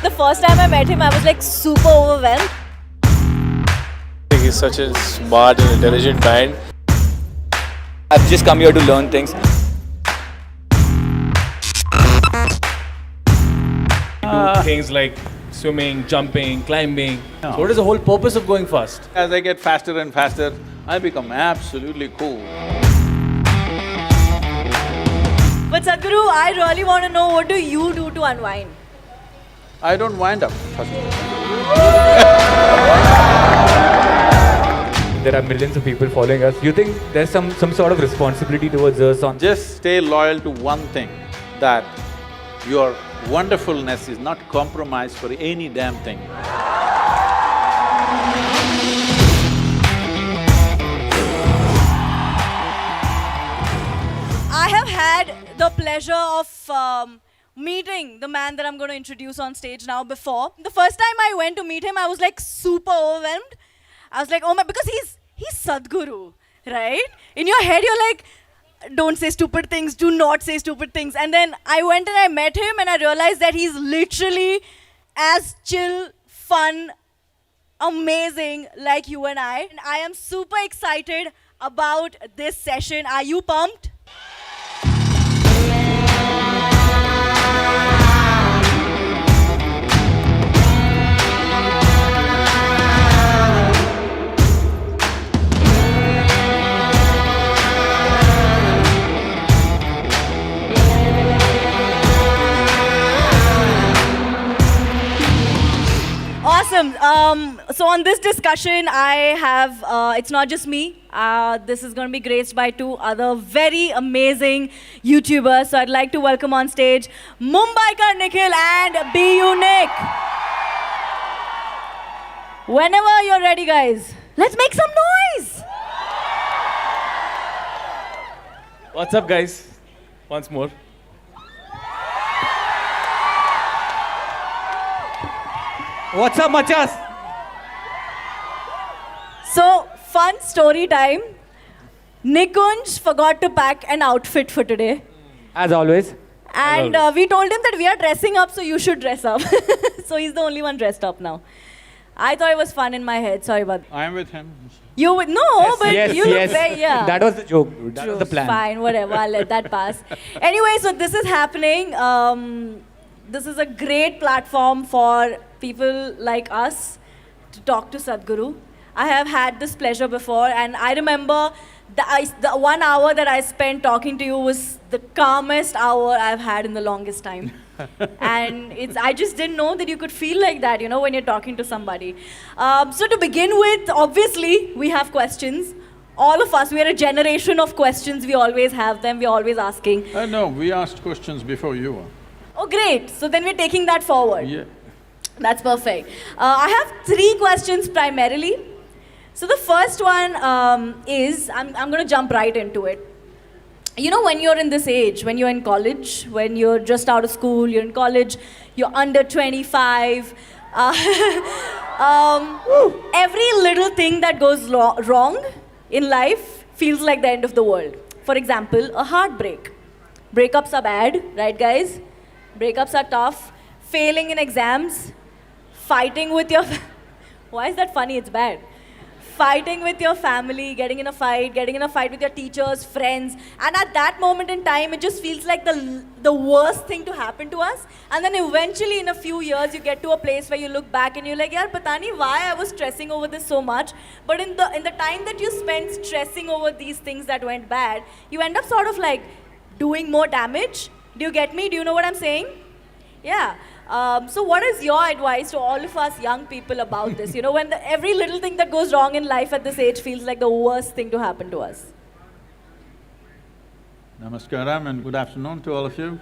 The first time I met him, I was like super overwhelmed. He's such a smart and intelligent mind. I've just come here to learn things. Do things like swimming, jumping, climbing. So what is the whole purpose of going fast? As I get faster and faster, I become absolutely cool. But Sadhguru, I really want to know, what do you do to unwind? I don't wind up, first of all. There are millions of people following us. You think there's some sort of responsibility towards us on Just stay loyal to one thing, that your wonderfulness is not compromised for any damn thing. I have had the pleasure of meeting the man that I'm going to introduce on stage now before. The first time I went to meet him, I was like super overwhelmed. I was like, oh my, because he's Sadhguru, right? In your head, you're like, don't say stupid things, do not say stupid things. And then I went and I met him and I realized that he's literally as chill, fun, amazing like you and I. And I am super excited about this session. Are you pumped? Awesome. So on this discussion, I have, it's not just me. This is going to be graced by two other very amazing YouTubers. So I'd like to welcome on stage Mumbiker Nikhil and YouNick. Whenever you're ready, guys, let's make some noise. What's up, guys? Once more. What's up, machas? So, fun story time. Nikunj forgot to pack an outfit for today. As always. And we told him that we are dressing up, so you should dress up. So he's the only one dressed up now. I thought it was fun in my head. Sorry about that. I'm with him. You would no, but yes, you look very yeah. That was the joke, dude. That was the plan. Fine, whatever. I'll let that pass. Anyway, so this is happening. This is a great platform for people like us to talk to Sadhguru. I have had this pleasure before, and I remember the 1 hour that I spent talking to you was the calmest hour I've had in the longest time. And I just didn't know that you could feel like that, you know, when you're talking to somebody. So to begin with, obviously, we have questions. All of us, we are a generation of questions. We always have them. We're always asking. No, we asked questions before you were. Oh, great. So then we're taking that forward. Yeah. That's perfect. I have 3 questions primarily. So the first one is, I'm going to jump right into it. You know, when you're in this age, when you're in college, when you're just out of school, you're in college, you're under 25, every little thing that goes wrong in life feels like the end of the world. For example, a heartbreak. Breakups are bad, right guys? Breakups are tough. Failing in exams, fighting with your... Why is that funny? It's bad. Fighting with your family, getting in a fight with your teachers, friends. And at that moment in time, it just feels like the worst thing to happen to us. And then eventually, in a few years, you get to a place where you look back and you're like, yaar, pata nahi why I was stressing over this so much. But in the time that you spent stressing over these things that went bad, you end up sort of like doing more damage. Do you get me? Do you know what I'm saying? Yeah. So what is your advice to all of us young people about this? You know, when every little thing that goes wrong in life at this age feels like the worst thing to happen to us. Namaskaram and good afternoon to all of you.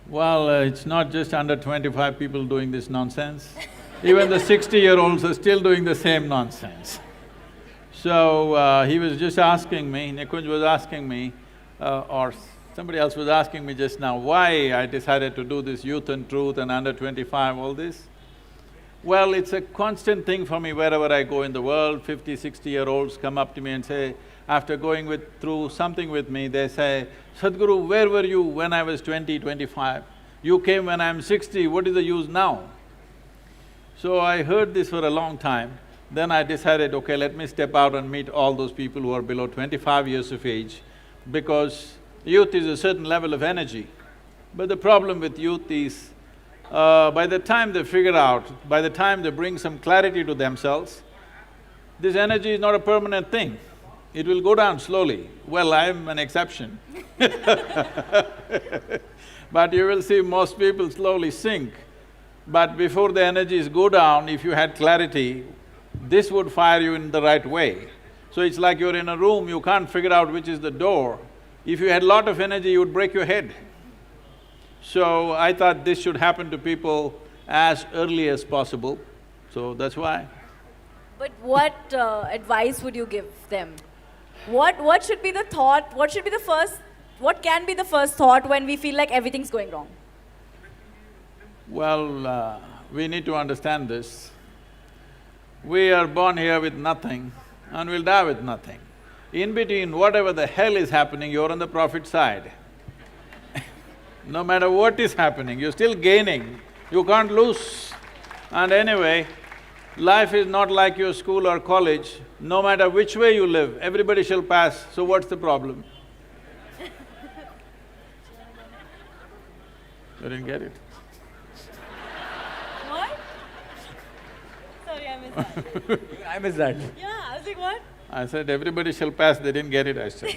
Well, it's not just under 25 people doing this nonsense. Even the 60-year-olds are still doing the same nonsense. So, he was just asking me, Nikunj was asking me, or somebody else was asking me just now, why I decided to do this youth and truth and under 25, all this. Well, it's a constant thing for me wherever I go in the world. 50, 60-year-olds come up to me and say, after going through something with me, they say, Sadhguru, where were you when I was 20, 25? You came when I'm 60, what is the use now? So I heard this for a long time. Then I decided, okay, let me step out and meet all those people who are below 25 years of age, because youth is a certain level of energy. But the problem with youth is, by the time they figure out, by the time they bring some clarity to themselves, this energy is not a permanent thing. It will go down slowly. Well, I'm an exception. But you will see most people slowly sink. But before the energies go down, if you had clarity, this would fire you in the right way. So it's like you're in a room, you can't figure out which is the door. If you had lot of energy, you would break your head. So I thought this should happen to people as early as possible, so that's why. But what advice would you give them? What should be the thought, what can be the first thought when we feel like everything's going wrong? Well, we need to understand this. We are born here with nothing and we'll die with nothing. In between, whatever the hell is happening, you're on the profit side. No matter what is happening, you're still gaining, you can't lose. And anyway, life is not like your school or college. No matter which way you live, everybody shall pass, so what's the problem? You didn't get it? What? Sorry, I missed that. I missed that. Yeah, I was like, what? I said, everybody shall pass, they didn't get it, I said.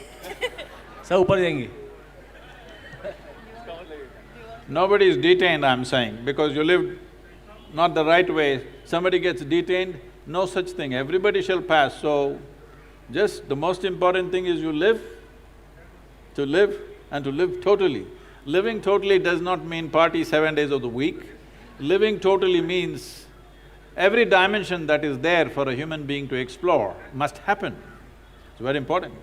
Sir, ऊपर जाएंगे. Nobody is detained, I'm saying, because you lived not the right way, somebody gets detained, no such thing, everybody shall pass, so just the most important thing is you live, to live and to live totally. Living totally does not mean party 7 days of the week. Living totally means every dimension that is there for a human being to explore must happen. It's very important.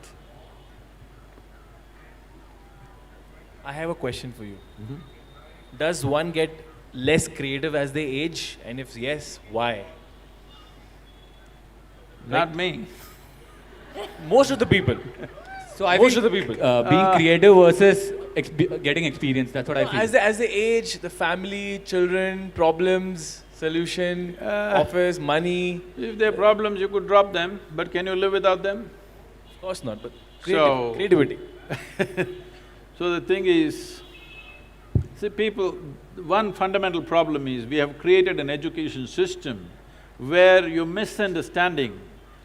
I have a question for you. Does one get less creative as they age? And if yes, why? Not me. Most of the people. So I Most think of the people. being creative versus getting experience, that's what I feel. As they age, the family, children, problems, solution, office, money. If there are problems, you could drop them, but can you live without them? Of course not, but So- creativity. So the thing is, see people, one fundamental problem is we have created an education system where you're misunderstanding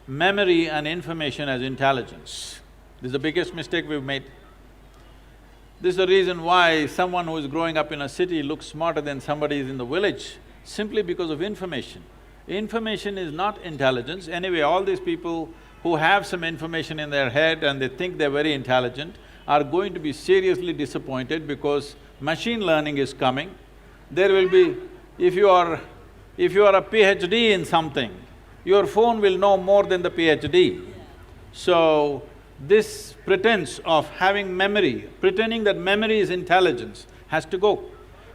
memory and information as intelligence. This is the biggest mistake we've made. This is the reason why someone who is growing up in a city looks smarter than somebody who's in the village, simply because of information. Information is not intelligence. Anyway, all these people who have some information in their head and they think they're very intelligent are going to be seriously disappointed because machine learning is coming. There will be… if you are a PhD in something, your phone will know more than the PhD. So, this pretense of having memory, pretending that memory is intelligence, has to go.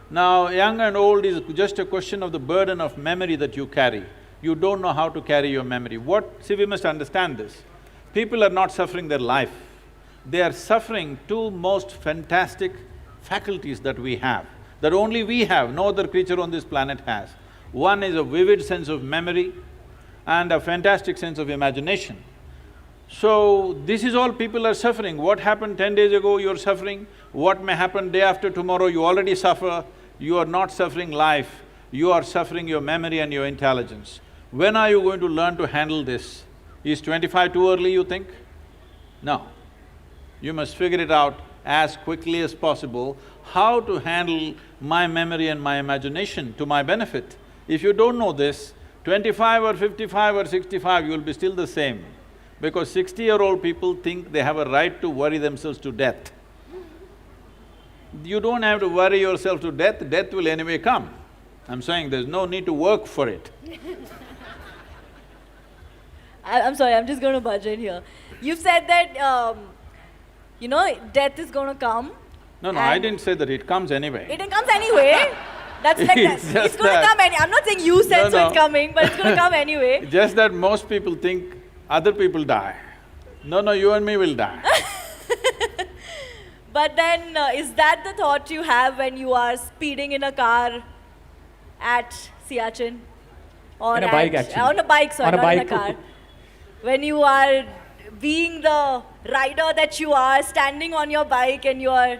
Now, young and old is just a question of the burden of memory that you carry. You don't know how to carry your memory. See, we must understand this. People are not suffering their life. They are suffering two most fantastic faculties that we have, that only we have, no other creature on this planet has. One is a vivid sense of memory and a fantastic sense of imagination. So, this is all people are suffering. What happened 10 days ago, you're suffering. What may happen day after tomorrow, you already suffer. You are not suffering life, you are suffering your memory and your intelligence. When are you going to learn to handle this? Is 25 too early, you think? No. You must figure it out as quickly as possible, how to handle my memory and my imagination to my benefit. If you don't know this, 25 or 55 or 65, you will be still the same. Because 60-year-old people think they have a right to worry themselves to death. You don't have to worry yourself to death, death will anyway come. I'm saying there's no need to work for it. I'm sorry, I'm just going to budge in here. You've said that, death is going to come. No, I didn't say that, it comes anyway. It comes anyway. That's like that. It's just It's going to that- come I'm not saying you said so it's coming, but it's going to come anyway. Just that most people think other people die. No, you and me will die. But then, is that the thought you have when you are speeding in a car at Siachen? Or On a bike, actually. On a bike, sorry, On a not in a bike. car. When you are being the rider that you are, standing on your bike and you are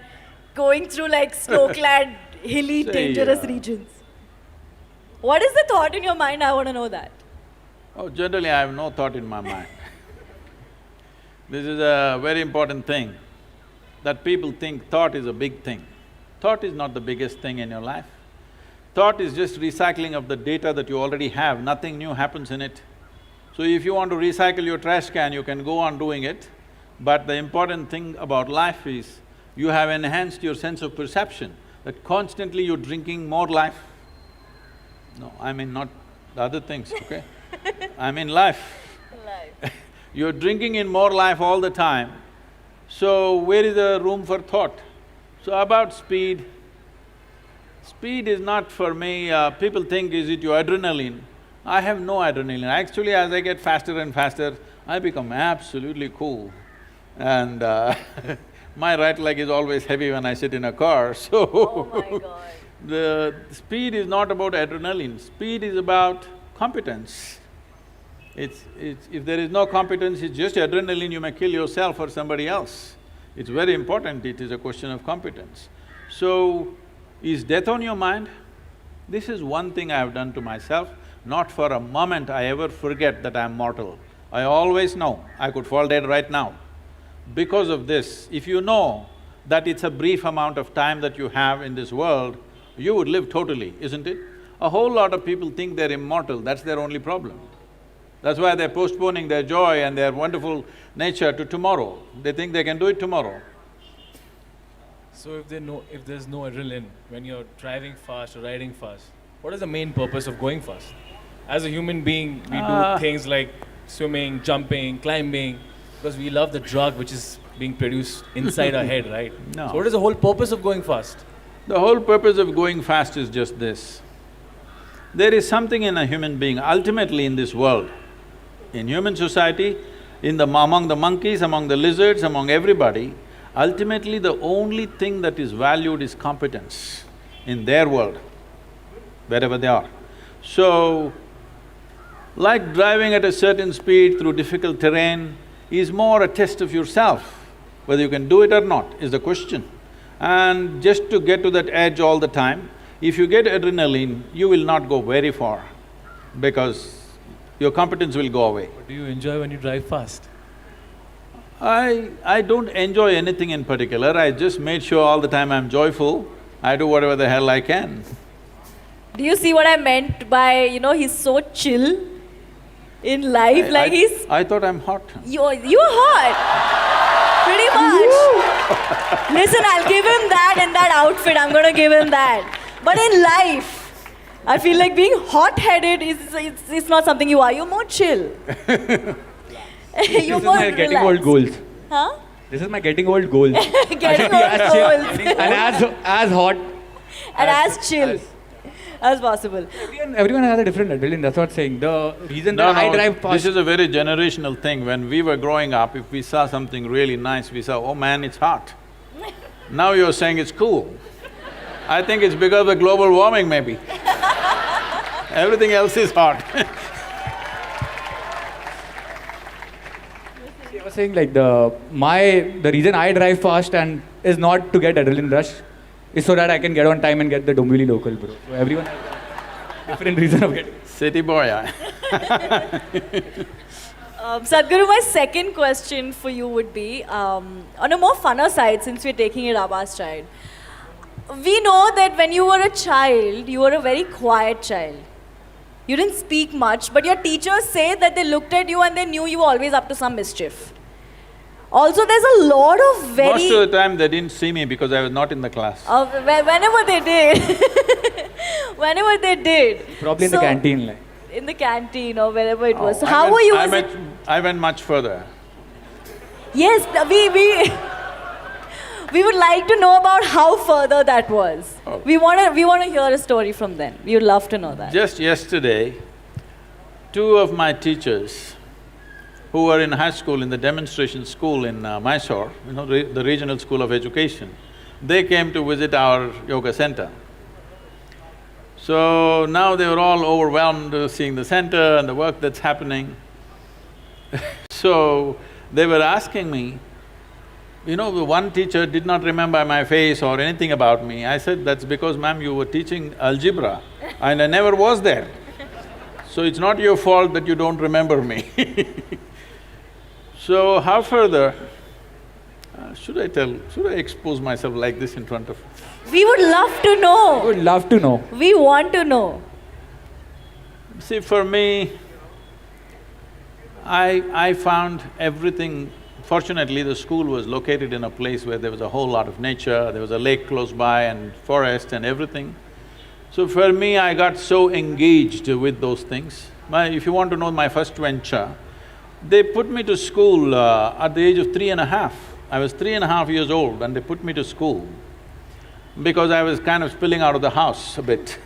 going through like snow-clad, hilly, Say, dangerous regions. What is the thought in your mind? I want to know that. Oh, generally I have no thought in my mind. This is a very important thing, that people think thought is a big thing. Thought is not the biggest thing in your life. Thought is just recycling of the data that you already have, nothing new happens in it. So if you want to recycle your trash can, you can go on doing it, but the important thing about life is you have enhanced your sense of perception, that constantly you're drinking more life. No, I mean not the other things, okay? I mean life. You're drinking in more life all the time, so where is the room for thought? So about speed, speed is not for me, people think, is it your adrenaline? I have no adrenaline. Actually, as I get faster and faster, I become absolutely cool. And my right leg is always heavy when I sit in a car, so Oh my God. the speed is not about adrenaline, speed is about competence. If there is no competence, it's just adrenaline, you may kill yourself or somebody else. It's very important, it is a question of competence. So, is death on your mind? This is one thing I have done to myself, not for a moment I ever forget that I am mortal. I always know I could fall dead right now. Because of this, if you know that it's a brief amount of time that you have in this world, you would live totally, isn't it? A whole lot of people think they're immortal, that's their only problem. That's why they're postponing their joy and their wonderful nature to tomorrow. They think they can do it tomorrow. So if there's no adrenaline when you're driving fast or riding fast, what is the main purpose of going fast? As a human being, we do things like swimming, jumping, climbing, because we love the drug which is being produced inside our head, right? No. So what is the whole purpose of going fast? The whole purpose of going fast is just this. There is something in a human being, ultimately in this world, in human society, among the monkeys, among the lizards, among everybody, ultimately the only thing that is valued is competence in their world, wherever they are. So, like driving at a certain speed through difficult terrain is more a test of yourself. Whether you can do it or not is the question. And just to get to that edge all the time, if you get adrenaline, you will not go very far because your competence will go away. What do you enjoy when you drive fast? I don't enjoy anything in particular, I just made sure all the time I'm joyful, I do whatever the hell I can. Do you see what I meant by, he's so chill in life, I thought I'm hot. You're hot, pretty much. Listen, I'll give him that in that outfit, I'm gonna give him that. But in life, I feel like being hot-headed is not something you are, you're more chill. You're This is more my getting relaxed. old goals. Huh? This is my getting old goals. Getting old goals. And as hot. And as chill as possible. Everyone has a different adrenaline, that's what I'm saying. The reason that I drive fast… This is a very generational thing. When we were growing up, if we saw something really nice, we saw, oh man, it's hot. Now you're saying it's cool. I think it's because of global warming maybe. Everything else is hot. I was saying like the reason I drive fast and is not to get adrenaline rush, is so that I can get on time and get the Dombivli local, bro. So everyone has a different reason of getting… City boy, Sadhguru, my second question for you would be, on a more funner side, since we're taking it Abba's side. We know that when you were a child, you were a very quiet child. You didn't speak much, but your teachers say that they looked at you and they knew you were always up to some mischief. Also, there's a lot of very… Most of the time they didn't see me because I was not in the class. Whenever they did. Whenever they did. Probably in the canteen, like. In the canteen or wherever it was. So how were you… I went much further. Yes, we would like to know about how further that was. Oh. We want to hear a story from them. We would love to know that. Just yesterday, two of my teachers who were in high school, in the demonstration school in Mysore, the regional school of education, they came to visit our yoga center. So now they were all overwhelmed seeing the center and the work that's happening. So they were asking me, one teacher did not remember my face or anything about me. I said, that's because, ma'am, you were teaching algebra and I never was there. So it's not your fault that you don't remember me. So how further? Should I expose myself like this in front of… We would love to I know. would love to know. We want to know. See, for me, I found everything… Fortunately, the school was located in a place where there was a whole lot of nature, there was a lake close by and forest and everything. So for me, I got so engaged with those things. If you want to know my first venture, they put me to school at the age of 3.5. I was 3.5 years old and they put me to school because I was kind of spilling out of the house a bit.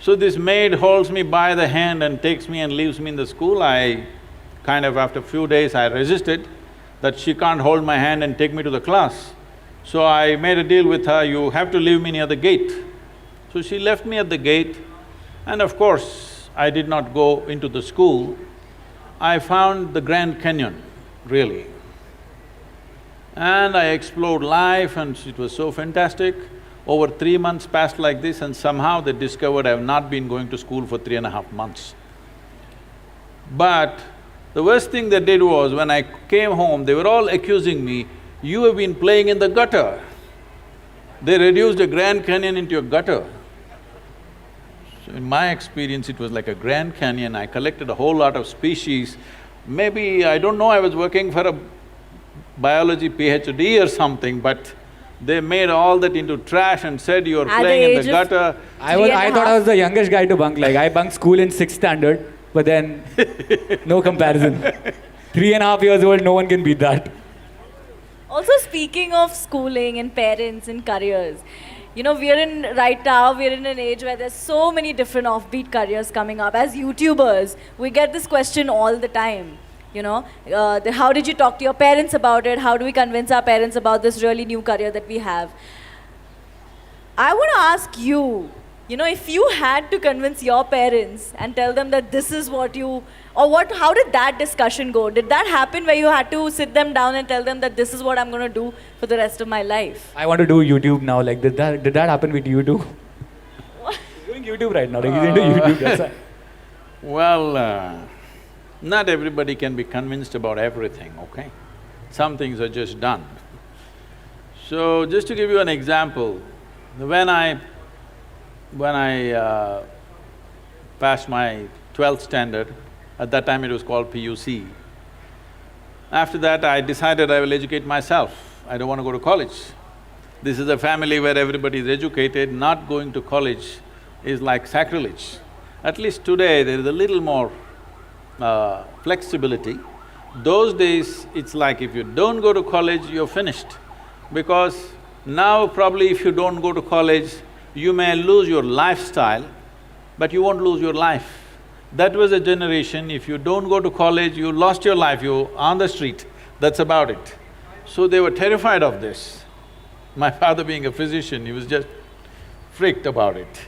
So this maid holds me by the hand and takes me and leaves me in the school. After a few days, I resisted that she can't hold my hand and take me to the class. So I made a deal with her, you have to leave me near the gate. So she left me at the gate and of course, I did not go into the school. I found the Grand Canyon, really. And I explored life and it was so fantastic. Over 3 months passed like this and somehow they discovered I have not been going to school for 3.5 months. But the worst thing they did was, when I came home, they were all accusing me, you have been playing in the gutter. They reduced a Grand Canyon into a gutter. So in my experience, it was like a Grand Canyon. I collected a whole lot of species. Maybe, I don't know, I was working for a biology PhD or something, but they made all that into trash and said, you are playing in the gutter. I thought I was the youngest guy to bunk, like I bunked school in 6th standard, but then no comparison. 3.5 years old, no one can beat that. Also, speaking of schooling and parents and careers, right now, we're in an age where there's so many different offbeat careers coming up. As YouTubers, we get this question all the time. How did you talk to your parents about it? How do we convince our parents about this really new career that we have? I want to ask you, if you had to convince your parents and tell them that this is what you… how did that discussion go? Did that happen where you had to sit them down and tell them that this is what I'm going to do for the rest of my life? I want to do YouTube now, like did that happen with you too? He's doing YouTube right now, like he's into YouTube, that's why. Well, not everybody can be convinced about everything, okay? Some things are just done. So, just to give you an example, when I passed my 12th standard, at that time it was called PUC. After that, I decided I will educate myself. I don't want to go to college. This is a family where everybody is educated. Not going to college is like sacrilege. At least today, there is a little more flexibility. Those days, it's like if you don't go to college, you're finished. Because now probably if you don't go to college, you may lose your lifestyle, but you won't lose your life. That was a generation, if you don't go to college, you lost your life, you're on the street, that's about it. So they were terrified of this. My father being a physician, he was just freaked about it.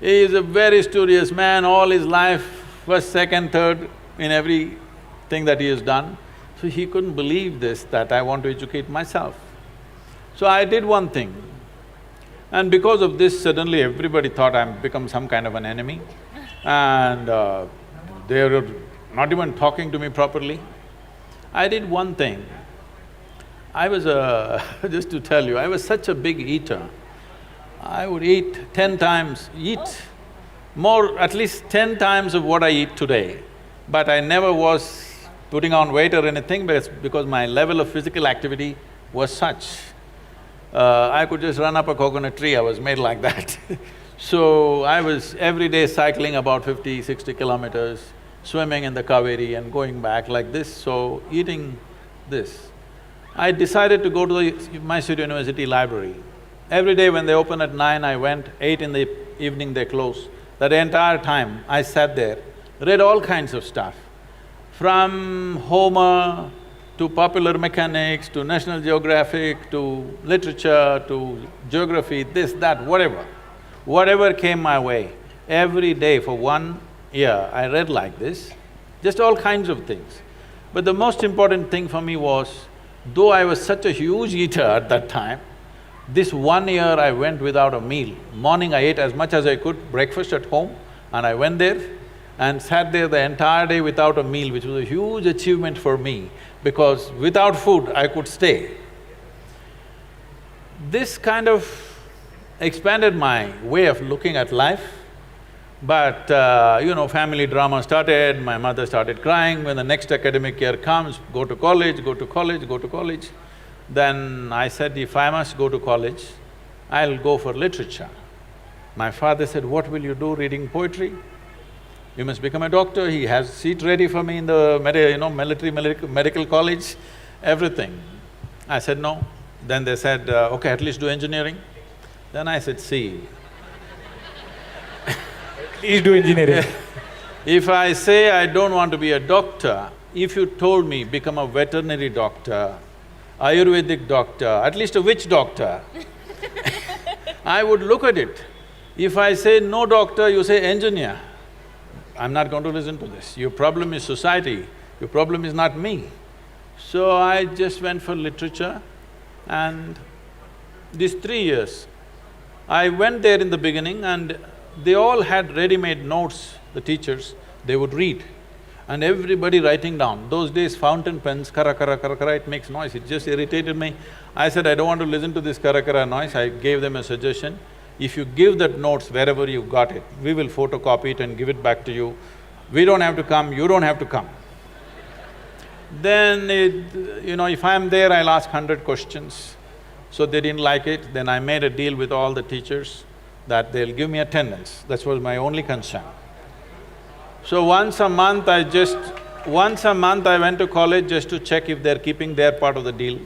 He is a very studious man, all his life, first, second, third in everything that he has done. So he couldn't believe this, that I want to educate myself. So I did one thing. And because of this, suddenly everybody thought I'm become some kind of an enemy. And they were not even talking to me properly. I did one thing. I was just to tell you, I was such a big eater. I would eat 10 times, at least 10 times of what I eat today. But I never was putting on weight or anything because my level of physical activity was such. I could just run up a coconut tree, I was made like that. So I was every day cycling about 50, 60 kilometers, swimming in the Kaveri and going back like this, so eating this. I decided to go to the Mysore University library. Every day when they open at 9, I went, 8 in the evening they close. That entire time I sat there read all kinds of stuff. From Homer to popular mechanics, to National Geographic, to literature, to geography, this, that, whatever. Whatever came my way, every day for 1 year I read like this, just all kinds of things. But the most important thing for me was, though I was such a huge eater at that time, this 1 year I went without a meal. Morning I ate as much as I could, breakfast at home, and I went there and sat there the entire day without a meal, which was a huge achievement for me, because without food I could stay. This kind of expanded my way of looking at life. But family drama started, my mother started crying when the next academic year comes, go to college, go to college, go to college. Then I said, if I must go to college, I'll go for literature. My father said, what will you do reading poetry? You must become a doctor. He has a seat ready for me in the medical college, everything. I said, no. Then they said, okay, at least do engineering. Then I said, see, Please do engineering. if I say I don't want to be a doctor, if you told me become a veterinary doctor, Ayurvedic doctor, at least a witch doctor, I would look at it. If I say no doctor, you say engineer, I'm not going to listen to this. Your problem is society, your problem is not me. So I just went for literature, and these 3 years, I went there in the beginning and they all had ready-made notes, the teachers, they would read, and everybody writing down. Those days fountain pens, kara kara kara kara, it makes noise, it just irritated me. I said, I don't want to listen to this kara kara noise. I gave them a suggestion, if you give that notes wherever you got it, we will photocopy it and give it back to you. We don't have to come, you don't have to come. Then if I'm there, I'll ask 100 questions. So they didn't like it, then I made a deal with all the teachers that they'll give me attendance. That was my only concern. So once a month I went to college just to check if they're keeping their part of the deal.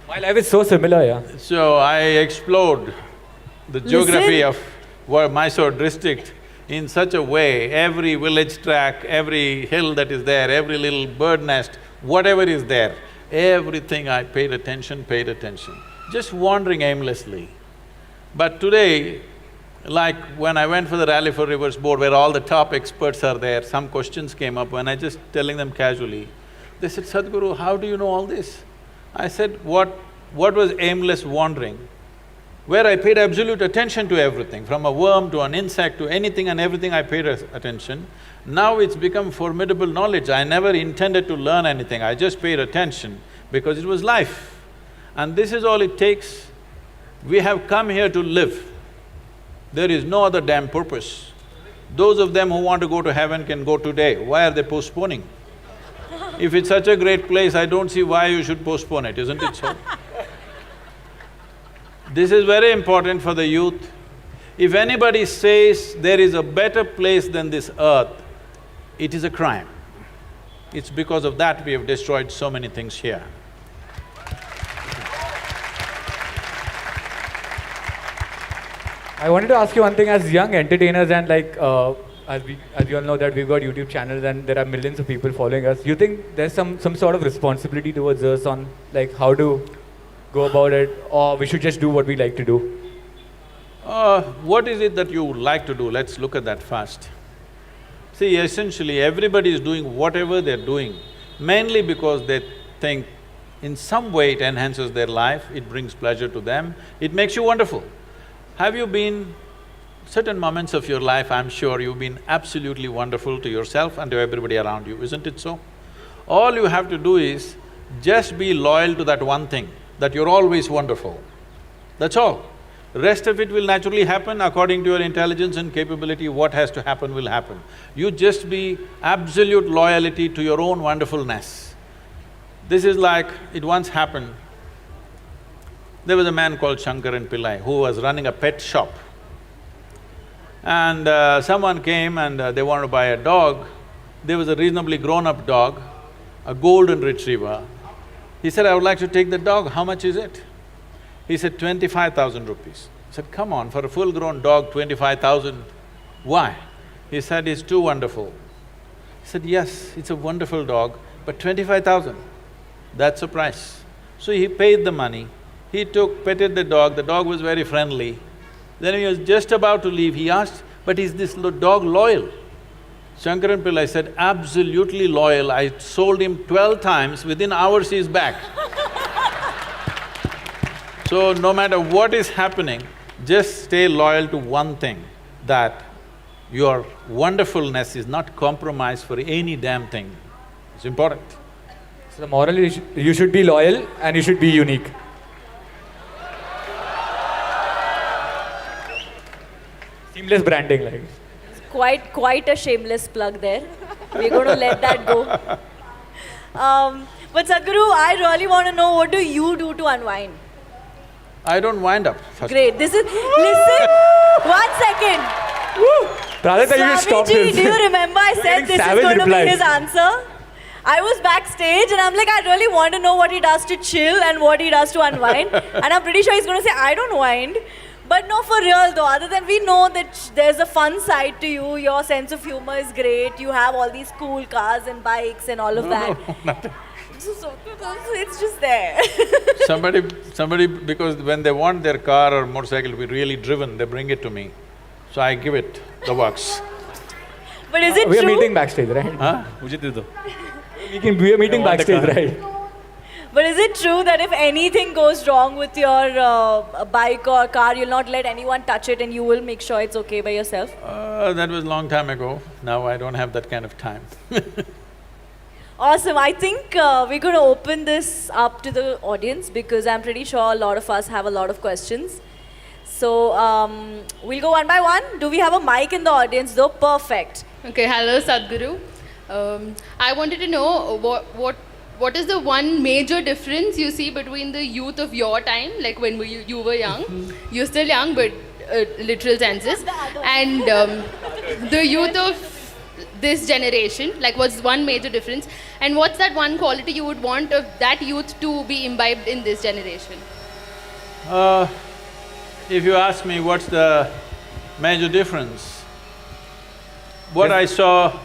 My life is so similar, yeah. So I explored the geography of Mysore district in such a way, every village track, every hill that is there, every little bird nest, whatever is there, everything I paid attention, just wandering aimlessly. But today, like when I went for the Rally for Rivers board where all the top experts are there, some questions came up when I just telling them casually, they said, Sadhguru, how do you know all this? I said, what was aimless wandering? Where I paid absolute attention to everything, from a worm to an insect to anything and everything I paid attention. Now it's become formidable knowledge. I never intended to learn anything, I just paid attention because it was life. And this is all it takes. We have come here to live. There is no other damn purpose. Those of them who want to go to heaven can go today. Why are they postponing? If it's such a great place, I don't see why you should postpone it, isn't it so? This is very important for the youth. If anybody says there is a better place than this earth, it is a crime. It's because of that we have destroyed so many things here. I wanted to ask you one thing, as young entertainers and as we all know that we've got YouTube channels and there are millions of people following us, you think there's some sort of responsibility towards us on how to go about it, or we should just do what we like to do? What is it that you like to do? Let's look at that first. See, essentially everybody is doing whatever they're doing, mainly because they think in some way it enhances their life, it brings pleasure to them, it makes you wonderful. Have you been… certain moments of your life, I'm sure you've been absolutely wonderful to yourself and to everybody around you, isn't it so? All you have to do is just be loyal to that one thing, that you're always wonderful. That's all. The rest of it will naturally happen according to your intelligence and capability. What has to happen will happen. You just be absolute loyalty to your own wonderfulness. This is like… it once happened. There was a man called Shankaran Pillai who was running a pet shop. And someone came and they wanted to buy a dog. There was a reasonably grown-up dog, a golden retriever. He said, I would like to take the dog, how much is it? He said, 25,000 rupees. I said, come on, for a full-grown dog, 25,000, why? He said, "It's too wonderful." He said, "Yes, it's a wonderful dog, but 25,000, that's the price." So he paid the money, he petted the dog was very friendly. Then he was just about to leave, he asked, "But is this dog loyal?" Shankaran Pillai said, "Absolutely loyal, I sold him 12 times, within hours he's back." So no matter what is happening, just stay loyal to one thing, that your wonderfulness is not compromised for any damn thing. It's important. So the moral is you should be loyal and you should be unique. Seamless branding, like. Quite a shameless plug there. We're going to let that go. But Sadhguru, I really want to know, what do you do to unwind? I don't wind up first. Great. This is… Listen, 1 second. Prajakta, you just stop Swamiji, this. do you remember I said getting this is savage going to be replies. his answer? I was backstage and I'm like, I really want to know what he does to chill and what he does to unwind. And I'm pretty sure he's going to say, I don't wind. But no, for real though, other than we know that there's a fun side to you, your sense of humor is great, you have all these cool cars and bikes and all of that. So it's just there. Somebody, because when they want their car or motorcycle to be really driven, they bring it to me. So I give it the works. But is it We are true? meeting backstage, right? Huh? We are meeting backstage, right? But is it true that if anything goes wrong with your bike or car, you'll not let anyone touch it and you will make sure it's okay by yourself? That was a long time ago. Now I don't have that kind of time. Awesome. I think we're going to open this up to the audience because I'm pretty sure a lot of us have a lot of questions. So we'll go one by one. Do we have a mic in the audience though? Perfect. Okay, hello Sadhguru. I wanted to know what is the one major difference you see between the youth of your time, like when you were young, you're still young but literal senses, and the youth of this generation, like what's one major difference, and what's that one quality you would want of that youth to be imbibed in this generation? If you ask me what's the major difference, what I saw…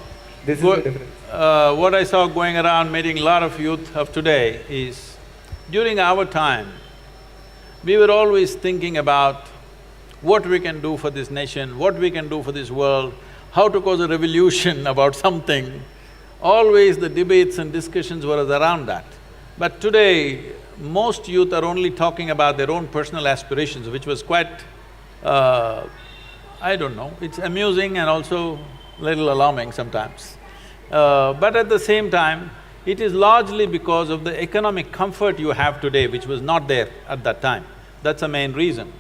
This is the difference. what I saw going around meeting a lot of youth of today is, during our time, we were always thinking about what we can do for this nation, what we can do for this world, how to cause a revolution about something. Always the debates and discussions were around that. But today, most youth are only talking about their own personal aspirations, which was quite… I don't know, it's amusing and also little alarming sometimes. But at the same time, it is largely because of the economic comfort you have today, which was not there at that time. That's the main reason.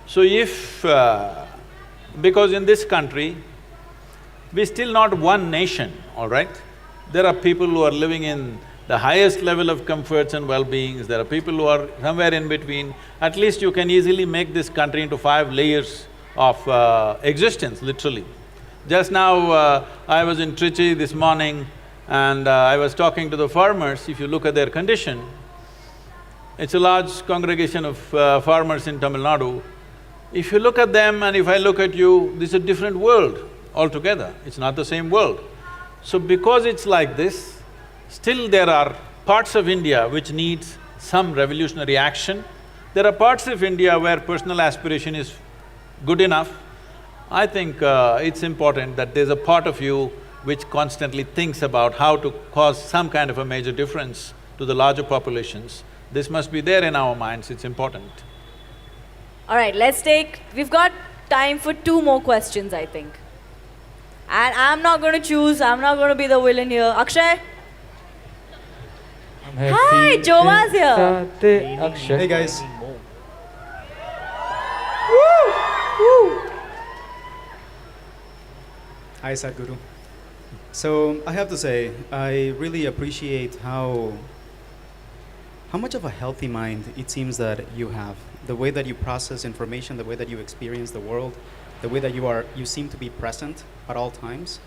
So if… because in this country, we're still not one nation, all right? There are people who are living in the highest level of comforts and well-beings, there are people who are somewhere in between. At least you can easily make this country into 5 layers of existence, literally. Just now, I was in Trichy this morning and I was talking to the farmers. If you look at their condition, it's a large congregation of farmers in Tamil Nadu. If you look at them and if I look at you, this is a different world altogether, it's not the same world. So because it's like this, still there are parts of India which needs some revolutionary action. There are parts of India where personal aspiration is good enough. I think it's important that there's a part of you which constantly thinks about how to cause some kind of a major difference to the larger populations. This must be there in our minds, it's important. All right, we've got time for 2 more questions, I think. And I'm not going to choose, I'm not going to be the villain here. Akshay? Hi, Jova's here. Hey guys. Hi Sadhguru. So I have to say, I really appreciate how much of a healthy mind it seems that you have. The way that you process information, the way that you experience the world, the way that you seem to be present at all times,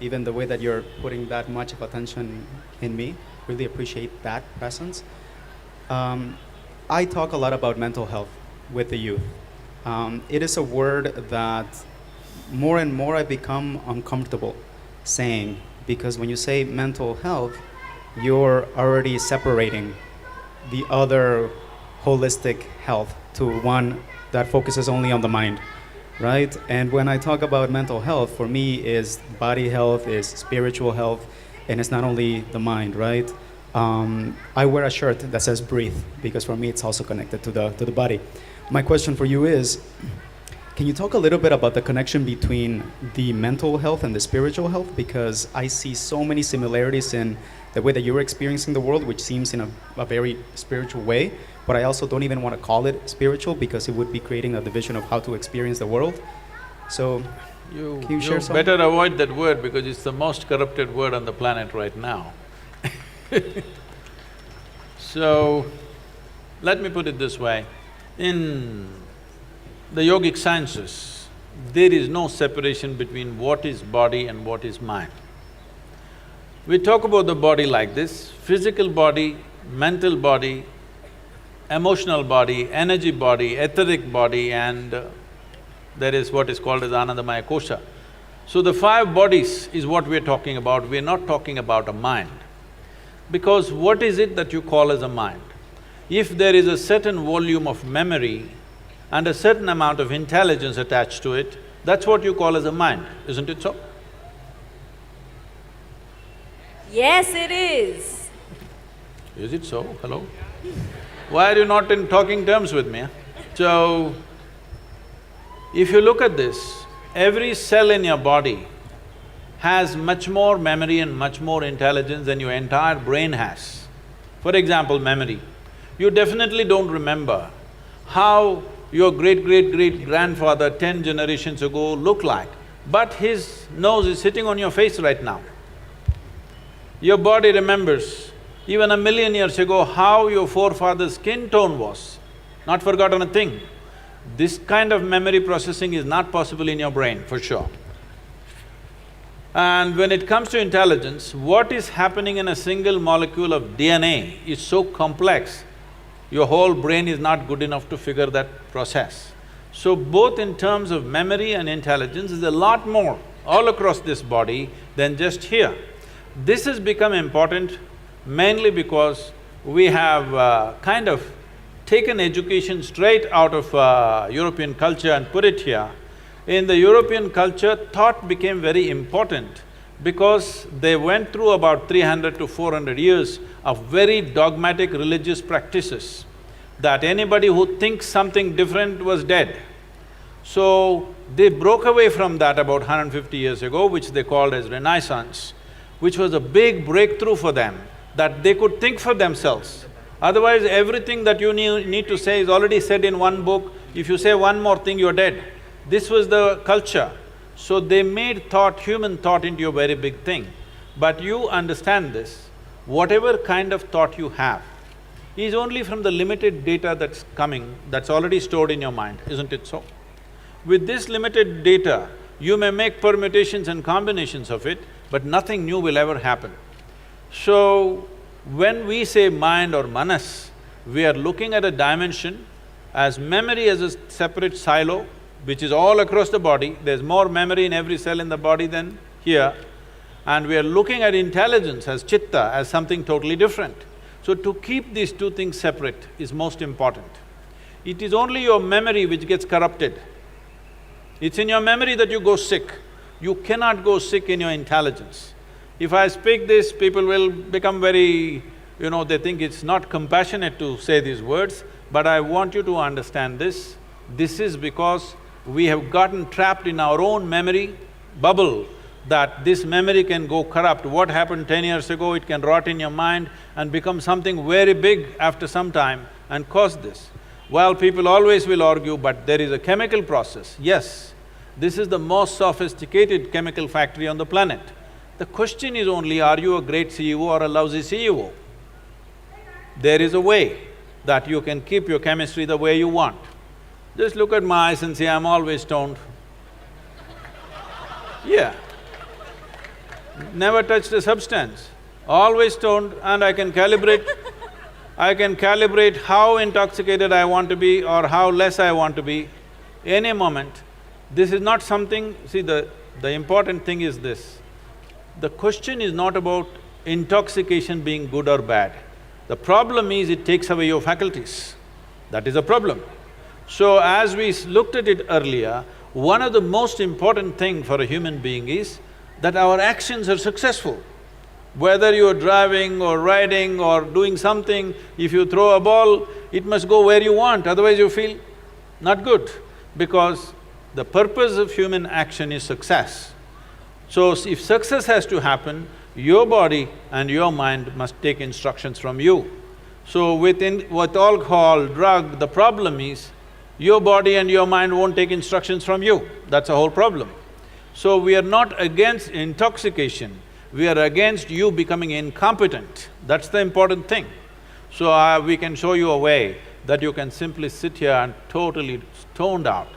even the way that you're putting that much of attention in me. Really appreciate that presence. I talk a lot about mental health with the youth. It is a word that more and more I become uncomfortable saying, because when you say mental health, you're already separating the other holistic health to one that focuses only on the mind, right? And when I talk about mental health, for me is body health, is spiritual health, and it's not only the mind, right? I wear a shirt that says breathe, because for me it's also connected to the body. My question for you is, can you talk a little bit about the connection between the mental health and the spiritual health? Because I see so many similarities in the way that you're experiencing the world, which seems in a very spiritual way, but I also don't even want to call it spiritual because it would be creating a division of how to experience the world. So, can you share some? better avoid that word because it's the most corrupted word on the planet right now. So, let me put it this way. In the yogic sciences, there is no separation between what is body and what is mind. We talk about the body like this: physical body, mental body, emotional body, energy body, etheric body, and there is what is called as Anandamaya Kosha. So the 5 bodies is what we're talking about, we're not talking about a mind. Because what is it that you call as a mind? If there is a certain volume of memory and a certain amount of intelligence attached to it, that's what you call as a mind, isn't it so? Yes, it is. Is it so? Hello? Why are you not in talking terms with me? So, if you look at this, every cell in your body has much more memory and much more intelligence than your entire brain has. For example, memory. You definitely don't remember how your great-great-great-grandfather 10 generations ago looked like, but his nose is sitting on your face right now. Your body remembers even 1,000,000 years ago how your forefather's skin tone was, not forgotten a thing. This kind of memory processing is not possible in your brain, for sure. And when it comes to intelligence, what is happening in a single molecule of DNA is so complex, your whole brain is not good enough to figure that process. So both in terms of memory and intelligence, is a lot more all across this body than just here. This has become important mainly because we have kind of taken education straight out of European culture and put it here. In the European culture, thought became very important because they went through about 300 to 400 years of very dogmatic religious practices, that anybody who thinks something different was dead. So, they broke away from that about 150 years ago, which they called as Renaissance, which was a big breakthrough for them, that they could think for themselves. Otherwise, everything that you need to say is already said in one book. If you say one more thing, you're dead. This was the culture. So they made thought, human thought, into a very big thing. But you understand this, whatever kind of thought you have is only from the limited data that's coming, that's already stored in your mind, isn't it so? With this limited data, you may make permutations and combinations of it, but nothing new will ever happen. So, when we say mind or manas, we are looking at a dimension as memory as a separate silo, which is all across the body. There's more memory in every cell in the body than here. And we are looking at intelligence as chitta, as something totally different. So to keep these two things separate is most important. It is only your memory which gets corrupted. It's in your memory that you go sick. You cannot go sick in your intelligence. If I speak this, people will become very… they think it's not compassionate to say these words, but I want you to understand this. This is because we have gotten trapped in our own memory bubble, that this memory can go corrupt. What happened 10 years ago, it can rot in your mind and become something very big after some time and cause this. Well, people always will argue, but there is a chemical process. Yes, this is the most sophisticated chemical factory on the planet. The question is only, are you a great CEO or a lousy CEO? There is a way that you can keep your chemistry the way you want. Just look at my eyes and say, I'm always stoned. Yeah. Never touched a substance, always stoned, and I can calibrate how intoxicated I want to be or how less I want to be any moment. This is not something… See, the important thing is this. The question is not about intoxication being good or bad. The problem is it takes away your faculties. That is a problem. So as we looked at it earlier, one of the most important thing for a human being is that our actions are successful. Whether you're driving or riding or doing something, if you throw a ball, it must go where you want, otherwise you feel not good. Because the purpose of human action is success. So if success has to happen, your body and your mind must take instructions from you. So with alcohol, drug, the problem is your body and your mind won't take instructions from you. That's the whole problem. So we are not against intoxication, we are against you becoming incompetent. That's the important thing. So we can show you a way that you can simply sit here and totally stoned out,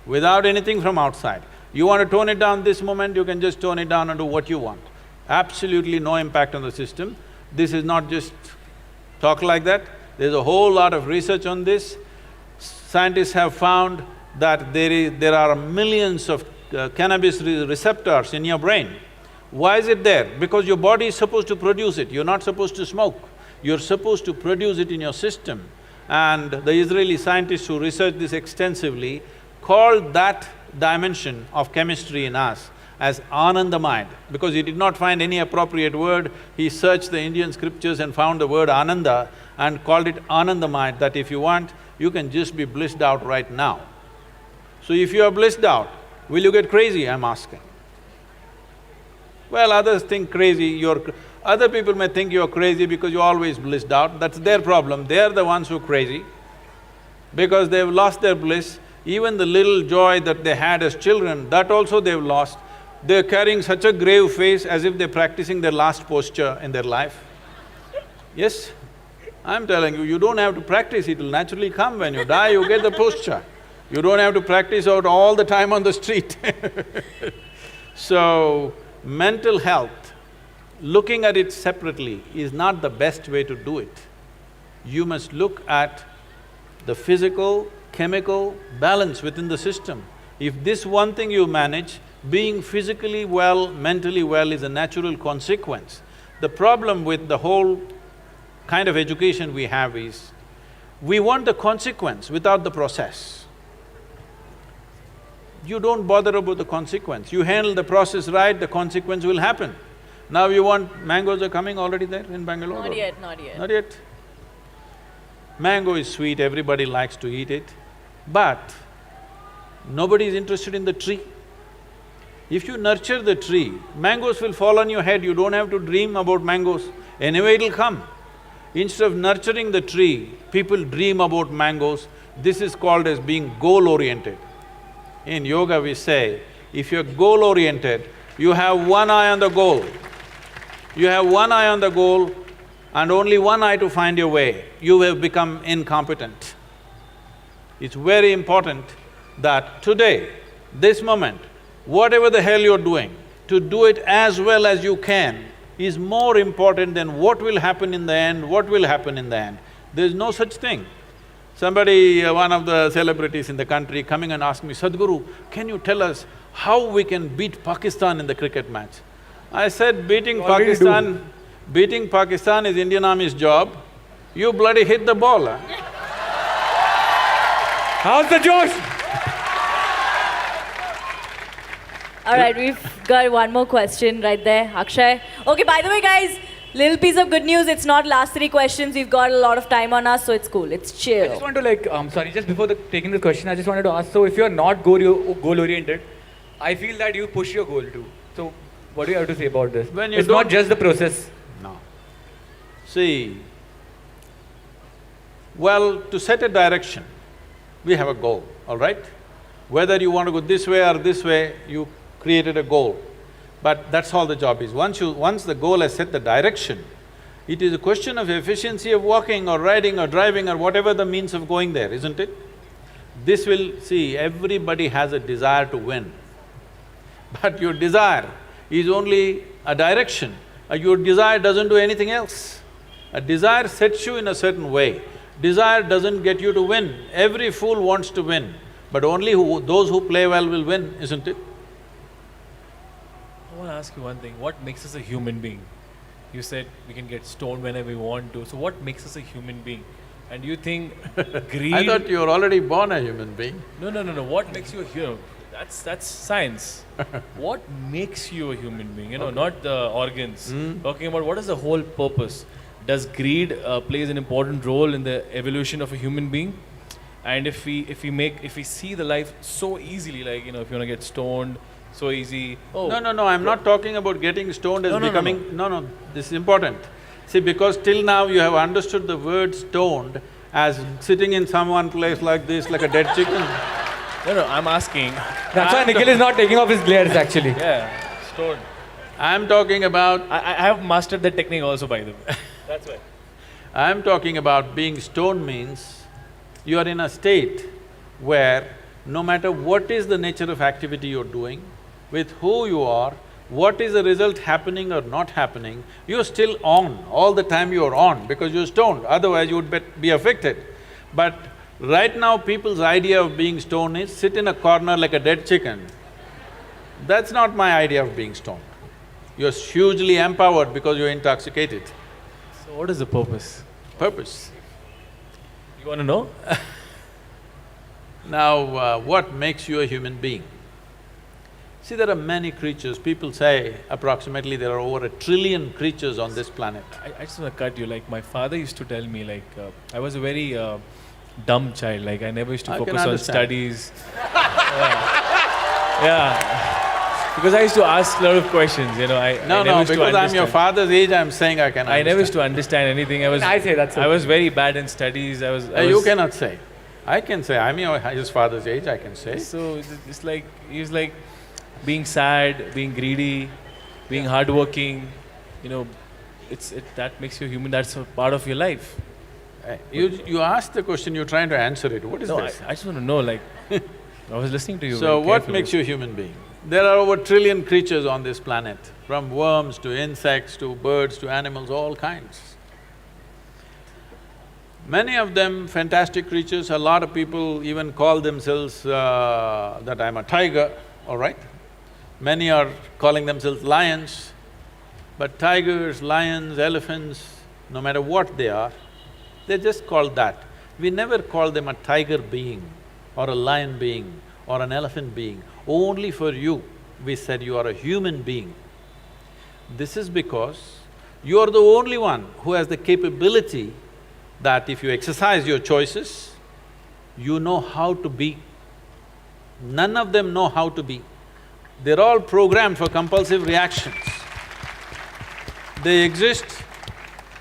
without anything from outside. You want to tone it down this moment, you can just tone it down and do what you want. Absolutely no impact on the system. This is not just talk like that, there's a whole lot of research on this. Scientists have found that there are millions of cannabis receptors in your brain. Why is it there? Because your body is supposed to produce it, you're not supposed to smoke. You're supposed to produce it in your system. And the Israeli scientists who researched this extensively called that dimension of chemistry in us as Anandamaya, because he did not find any appropriate word. He searched the Indian scriptures and found the word Ananda and called it Anandamaya, that if you want, you can just be blissed out right now. So if you are blissed out, will you get crazy, I'm asking? Well, others think crazy, other people may think you're crazy because you're always blissed out, that's their problem. They're the ones who are crazy because they've lost their bliss. Even the little joy that they had as children, that also they've lost. They're carrying such a grave face as if they're practicing their last posture in their life. Yes, I'm telling you, you don't have to practice, it'll naturally come. When you die, you get the posture. You don't have to practice out all the time on the street. So, mental health, looking at it separately is not the best way to do it. You must look at the physical, chemical balance within the system. If this one thing you manage, being physically well, mentally well is a natural consequence. The problem with the whole kind of education we have is, we want the consequence without the process. You don't bother about the consequence. You handle the process right, the consequence will happen. Now you want… mangoes are coming already there in Bangalore? Not yet, not yet. Not yet. Mango is sweet, everybody likes to eat it, but nobody is interested in the tree. If you nurture the tree, mangoes will fall on your head, you don't have to dream about mangoes, anyway it'll come. Instead of nurturing the tree, people dream about mangoes. This is called as being goal-oriented. In yoga we say, if you're goal-oriented, you have one eye on the goal. You have one eye on the goal and only one eye to find your way, you have become incompetent. It's very important that today, this moment, whatever the hell you're doing, to do it as well as you can is more important than what will happen in the end, what will happen in the end. There's no such thing. Somebody, one of the celebrities in the country coming and asked me, Sadhguru, can you tell us how we can beat Pakistan in the cricket match? I said, beating Pakistan is Indian Army's job, you bloody hit the ball, huh? How's the Josh? All right, we've got one more question right there, Akshay. Okay, by the way, guys, little piece of good news, it's not last 3 questions, we've got a lot of time on us, so it's cool, it's chill. I just want to sorry, just before taking the question, I just wanted to ask, so if you're not goal-oriented, I feel that you push your goal too. So, what do you have to say about this? It's not just the process. No. See, well, to set a direction, we have a goal, all right? Whether you want to go this way or this way, you created a goal. But that's all the job is. Once the goal has set the direction, it is a question of efficiency of walking or riding or driving or whatever the means of going there, isn't it? This will… see, everybody has a desire to win. But your desire is only a direction, your desire doesn't do anything else. A desire sets you in a certain way, desire doesn't get you to win. Every fool wants to win. But only those who play well will win, isn't it? I want to ask you one thing. What makes us a human being? You said we can get stoned whenever we want to. So what makes us a human being? And do you think greed… I thought you were already born a human being. No. What makes you a hero? That's science. What makes you a human being? You know, not the organs. Talking about what is the whole purpose. Does greed plays an important role in the evolution of a human being? And if we see the life so easily, like, you know, if you want to get stoned, so easy. Oh. No, I'm not talking about getting stoned as becoming… No. This is important. See, because till now you have understood the word stoned as sitting in some place like this, like a dead chicken. No, I'm asking. That's why Nikhil is not taking off his glares actually. Yeah, stoned. I'm talking about… I have mastered the technique also, by the way. That's why. I'm talking about being stoned means you are in a state where no matter what is the nature of activity you're doing, with who you are, what is the result happening or not happening, you're still on. All the time you're on because you're stoned, otherwise you would be affected. But right now people's idea of being stoned is sit in a corner like a dead chicken. That's not my idea of being stoned. You're hugely empowered because you're intoxicated. So what is the purpose? Purpose. You want to know? Now, what makes you a human being? See, there are many creatures. People say approximately there are over 1 trillion creatures on this planet. I just want to cut you. Like, my father used to tell me, like, I was a very dumb child. Like, I never used to I focus can on understand. studies. Yeah. Because I used to ask a lot of questions, you know. I No, never used to because I'm your understand. father's age, I'm saying I can I never used understand. to understand anything. I say that's I was very bad in studies. I was. You cannot say. I can say, I'm his father's age, I can say. So it's like he's like being sad, being greedy, being hardworking. You know, that makes you human. That's a part of your life. You asked the question, you're trying to answer it. What is No, this? I just want to know. Like, I was listening to you. So very what carefully. makes you a human being? There are over 1 trillion creatures on this planet, from worms to insects to birds to animals, all kinds. Many of them fantastic creatures. A lot of people even call themselves that I'm a tiger, all right? Many are calling themselves lions, but tigers, lions, elephants, no matter what they are, they're just called that. We never call them a tiger being or a lion being or an elephant being. Only for you, we said you are a human being. This is because you are the only one who has the capability that if you exercise your choices, you know how to be. None of them know how to be. They're all programmed for compulsive reactions. They exist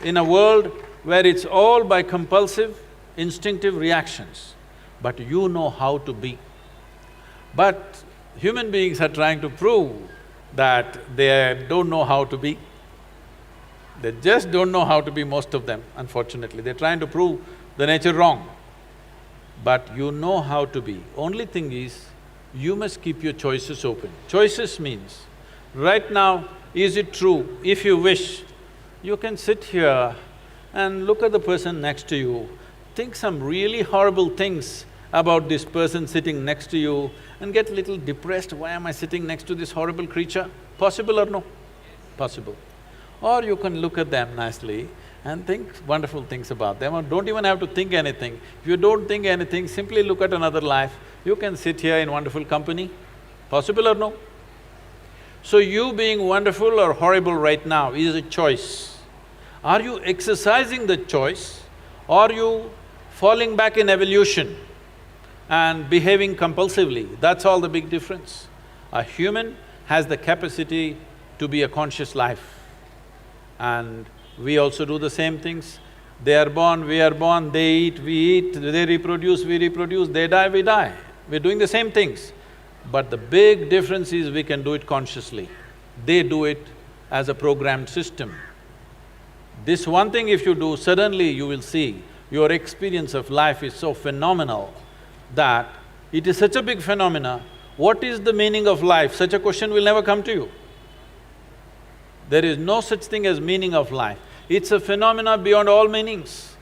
in a world where it's all by compulsive, instinctive reactions, but you know how to be. But human beings are trying to prove that they don't know how to be. They just don't know how to be, most of them, unfortunately. They're trying to prove the nature wrong. But you know how to be. Only thing is, you must keep your choices open. Choices means, right now, is it true? If you wish, you can sit here and look at the person next to you, think some really horrible things about this person sitting next to you and get little depressed, why am I sitting next to this horrible creature? Possible or no? Possible. Or you can look at them nicely and think wonderful things about them, or don't even have to think anything. If you don't think anything, simply look at another life, you can sit here in wonderful company. Possible or no? So you being wonderful or horrible right now is a choice. Are you exercising the choice, or are you falling back in evolution and behaving compulsively? That's all the big difference. A human has the capacity to be a conscious life. And we also do the same things. They are born, we are born, they eat, we eat, they reproduce, we reproduce, they die, we die. We're doing the same things. But the big difference is we can do it consciously. They do it as a programmed system. This one thing if you do, suddenly you will see your experience of life is so phenomenal that it is such a big phenomena. What is the meaning of life? Such a question will never come to you. There is no such thing as meaning of life. It's a phenomena beyond all meanings.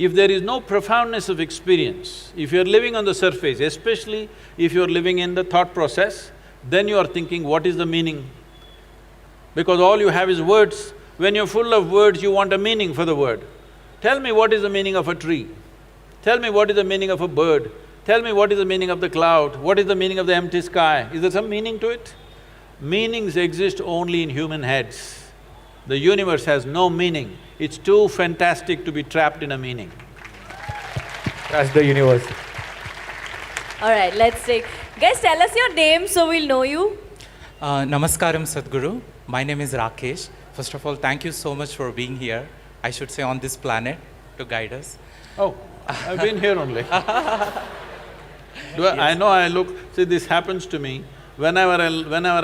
If there is no profoundness of experience, if you're living on the surface, especially if you're living in the thought process, then you are thinking, what is the meaning? Because all you have is words. When you're full of words, you want a meaning for the word. Tell me what is the meaning of a tree. Tell me what is the meaning of a bird. Tell me what is the meaning of the cloud. What is the meaning of the empty sky? Is there some meaning to it? Meanings exist only in human heads. The universe has no meaning. It's too fantastic to be trapped in a meaning. That's the universe. All right, let's take… Guys, tell us your name so we'll know you. Namaskaram Sadhguru. My name is Rakesh. First of all, thank you so much for being here. I should say on this planet to guide us. Oh, I've been here only. I know I look… See, this happens to me. Whenever I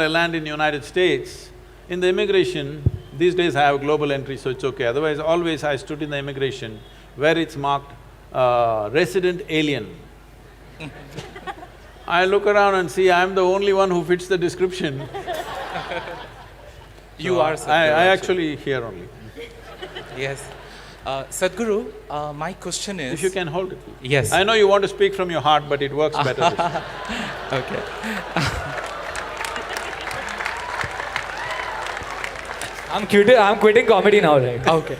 land in United States, in the immigration, these days I have global entry, so it's okay. Otherwise, always I stood in the immigration where it's marked resident alien. I look around and see I'm the only one who fits the description. You are Sadhguru. I actually here only. Yes. Sadhguru, my question is… If you can hold it. Yes. I know you want to speak from your heart, but it works better this way. Okay. I'm quitting comedy now, right? Okay.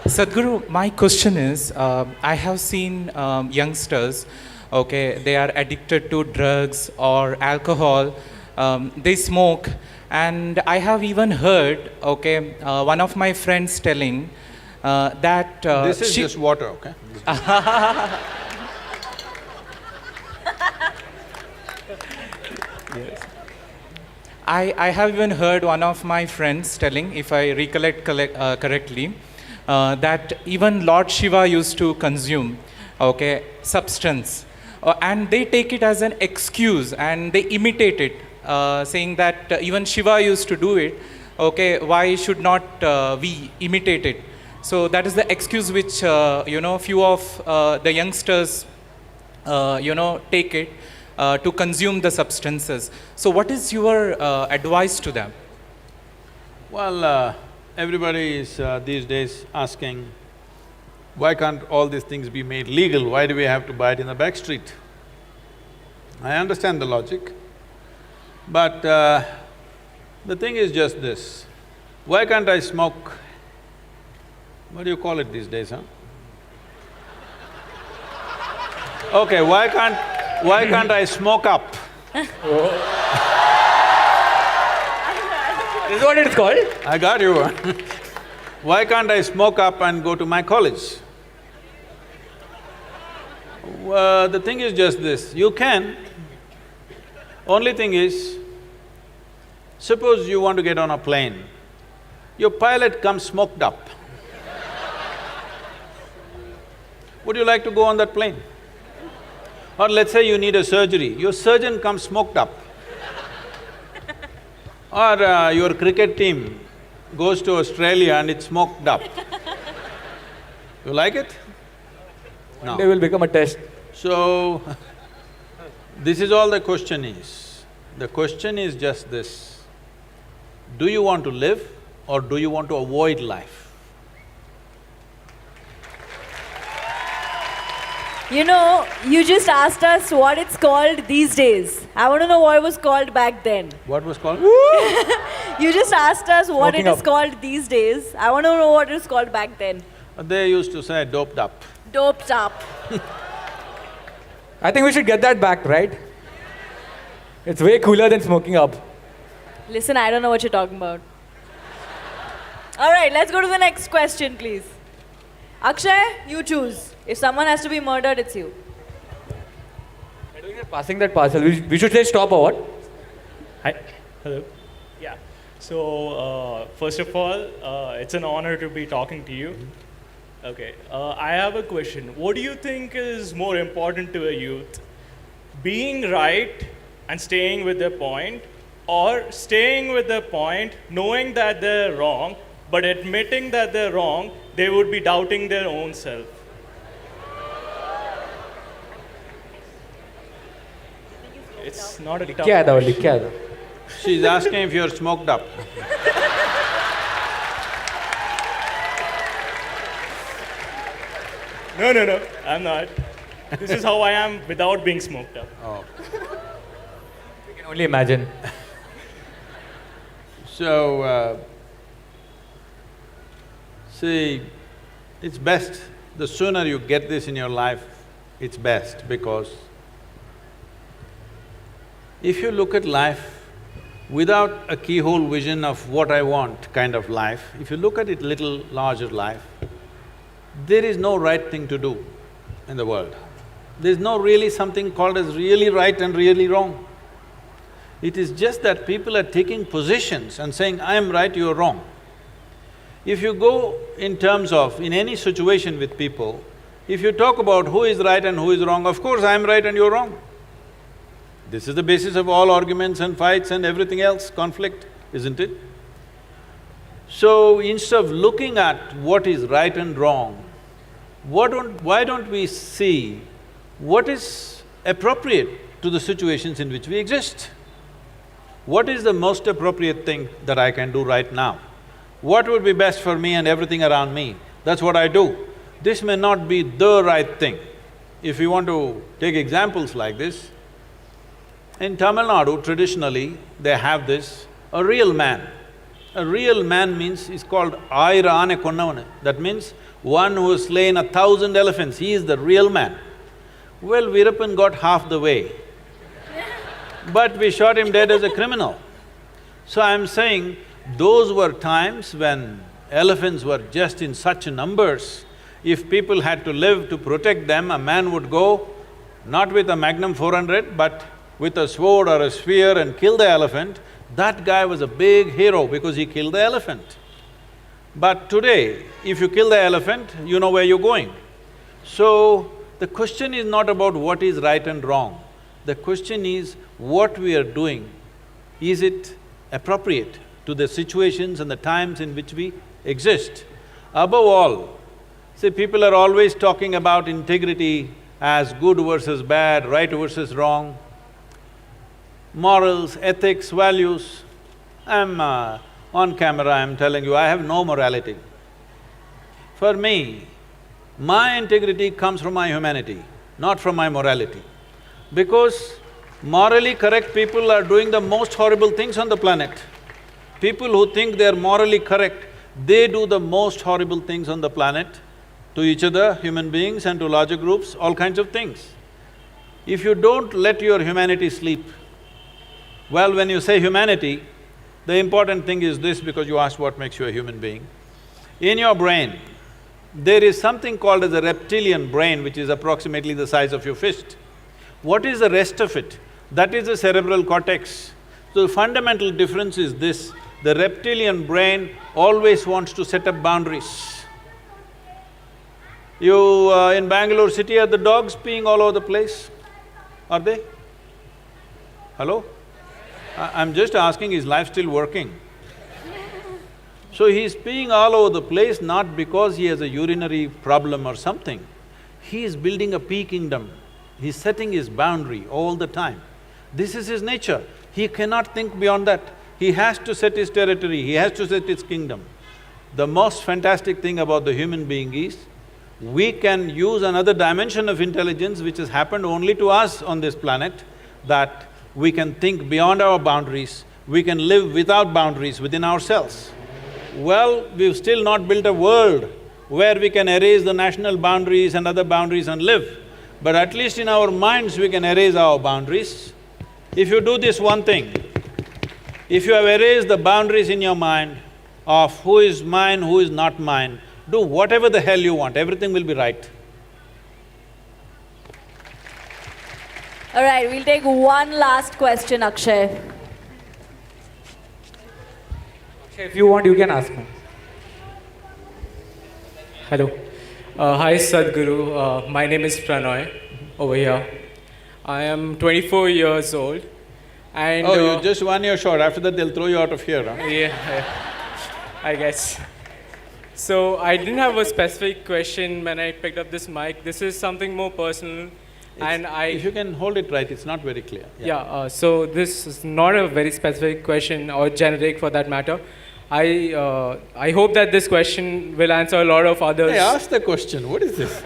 Sadhguru, my question is, I have seen youngsters, okay, they are addicted to drugs or alcohol, they smoke, and I have even heard, okay, one of my friends telling that… This is just water, okay? Yes. I have even heard one of my friends telling, if I recollect correctly, that even Lord Shiva used to consume, okay, substance. And they take it as an excuse and they imitate it, saying that even Shiva used to do it, okay, why should not we imitate it? So that is the excuse which, few of the youngsters, take it to consume the substances. So what is your advice to them? Well, everybody is these days asking, why can't all these things be made legal? Why do we have to buy it in the back street? I understand the logic, but the thing is just this. Why can't I smoke… What do you call it these days, huh? Okay, why can't I smoke up? This is what it's called? I got you. Why can't I smoke up and go to my college? The thing is just this, you can. Only thing is, suppose you want to get on a plane, your pilot comes smoked up. Would you like to go on that plane? Or let's say you need a surgery, your surgeon comes smoked up. Or your cricket team goes to Australia and it's smoked up. You like it? No. They will become a test. So, this is all the question is. The question is just this, do you want to live or do you want to avoid life? You know, you just asked us what it's called these days. I want to know what it was called back then. What was called? You just asked us what Smoking it is up. called these days. I want to know what it was called back then. They used to say doped up. Doped up. I think we should get that back, right? It's way cooler than smoking up. Listen, I don't know what you're talking about. All right, let's go to the next question, please. Akshay, you choose. If someone has to be murdered, it's you. Passing that parcel, we should say stop or what? Hi. Hello. Yeah. So, first of all, it's an honor to be talking to you. Okay. I have a question. What do you think is more important to a youth? Being right and staying with their point, or staying with their point, knowing that they're wrong, but admitting that they're wrong, they would be doubting their own self? It's not a tough क्या था question. क्या था? She's asking if you're smoked up. No, I'm not. This is how I am without being smoked up. Oh. We can only imagine. So, see, it's best, the sooner you get this in your life, it's best, because if you look at life without a keyhole vision of what I want kind of life, if you look at it little larger life, there is no right thing to do in the world. There's no really something called as really right and really wrong. It is just that people are taking positions and saying, I am right, you are wrong. If you go in terms of, in any situation with people, if you talk about who is right and who is wrong, of course I am right and you're wrong. This is the basis of all arguments and fights and everything else, conflict, isn't it? So instead of looking at what is right and wrong, why don't we see what is appropriate to the situations in which we exist? What is the most appropriate thing that I can do right now? What would be best for me and everything around me? That's what I do. This may not be the right thing. If you want to take examples like this, in Tamil Nadu, traditionally, they have this, a real man. A real man means, is called Ayira Ane Konnavanu. That means one who has slain 1,000 elephants, he is the real man. Well, Veerappan got half the way, but we shot him dead as a criminal. So I'm saying, those were times when elephants were just in such numbers. If people had to live to protect them, a man would go not with a Magnum 400, but with a sword or a spear and kill the elephant. That guy was a big hero because he killed the elephant. But today, if you kill the elephant, you know where you're going. So, the question is not about what is right and wrong. The question is, what we are doing, is it appropriate to the situations and the times in which we exist? Above all, see, people are always talking about integrity as good versus bad, right versus wrong, morals, ethics, values. I'm on camera, I'm telling you, I have no morality. For me, my integrity comes from my humanity, not from my morality. Because morally correct people are doing the most horrible things on the planet. People who think they're morally correct, they do the most horrible things on the planet, to each other, human beings, and to larger groups, all kinds of things. If you don't let your humanity sleep, well, when you say humanity, the important thing is this, because you asked what makes you a human being. In your brain, there is something called as a reptilian brain, which is approximately the size of your fist. What is the rest of it? That is the cerebral cortex. So the fundamental difference is this, the reptilian brain always wants to set up boundaries. You… in Bangalore city, are the dogs peeing all over the place? Are they? Hello? I'm just asking, is life still working? So he's peeing all over the place not because he has a urinary problem or something. He is building a pee kingdom. He's setting his boundary all the time. This is his nature. He cannot think beyond that. He has to set his territory, he has to set his kingdom. The most fantastic thing about the human being is, we can use another dimension of intelligence which has happened only to us on this planet, that we can think beyond our boundaries, we can live without boundaries within ourselves. Well, we've still not built a world where we can erase the national boundaries and other boundaries and live. But at least in our minds we can erase our boundaries. If you do this one thing, if you have erased the boundaries in your mind of who is mine, who is not mine, do whatever the hell you want, everything will be right. All right, we'll take one last question, Akshay. If you want, you can ask me. Hello. Hi Sadhguru, my name is Pranoy over here. I am 24 years old and… Oh, you're just 1 year short, after that they'll throw you out of here, huh? Yeah, I guess. So I didn't have a specific question when I picked up this mic. This is something more personal and If you can hold it right, it's not very clear. So this is not a very specific question or generic for that matter. I hope that this question will answer a lot of others. Hey, ask the question, what is this?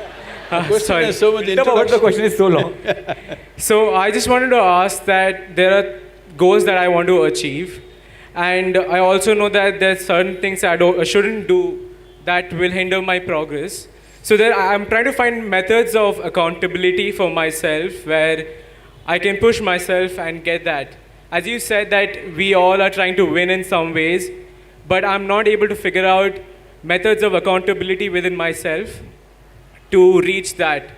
question sorry. is so much No, but the question is so long. So I just wanted to ask that there are goals that I want to achieve, and I also know that there's certain things I shouldn't do that will hinder my progress. So there, I'm trying to find methods of accountability for myself where I can push myself and get that. As you said that we all are trying to win in some ways, but I'm not able to figure out methods of accountability within myself to reach that.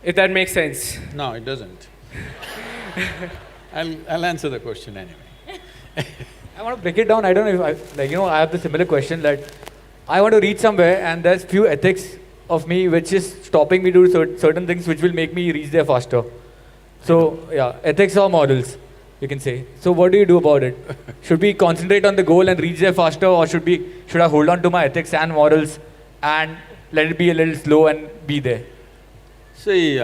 If that makes sense. No, it doesn't. I'll answer the question anyway. I want to break it down. I don't know if I have the similar question that I want to reach somewhere and there's few ethics of me which is stopping me to do certain things which will make me reach there faster. So yeah, ethics or morals, you can say. So what do you do about it? Should we concentrate on the goal and reach there faster, or should I hold on to my ethics and morals and let it be a little slow and be there? See,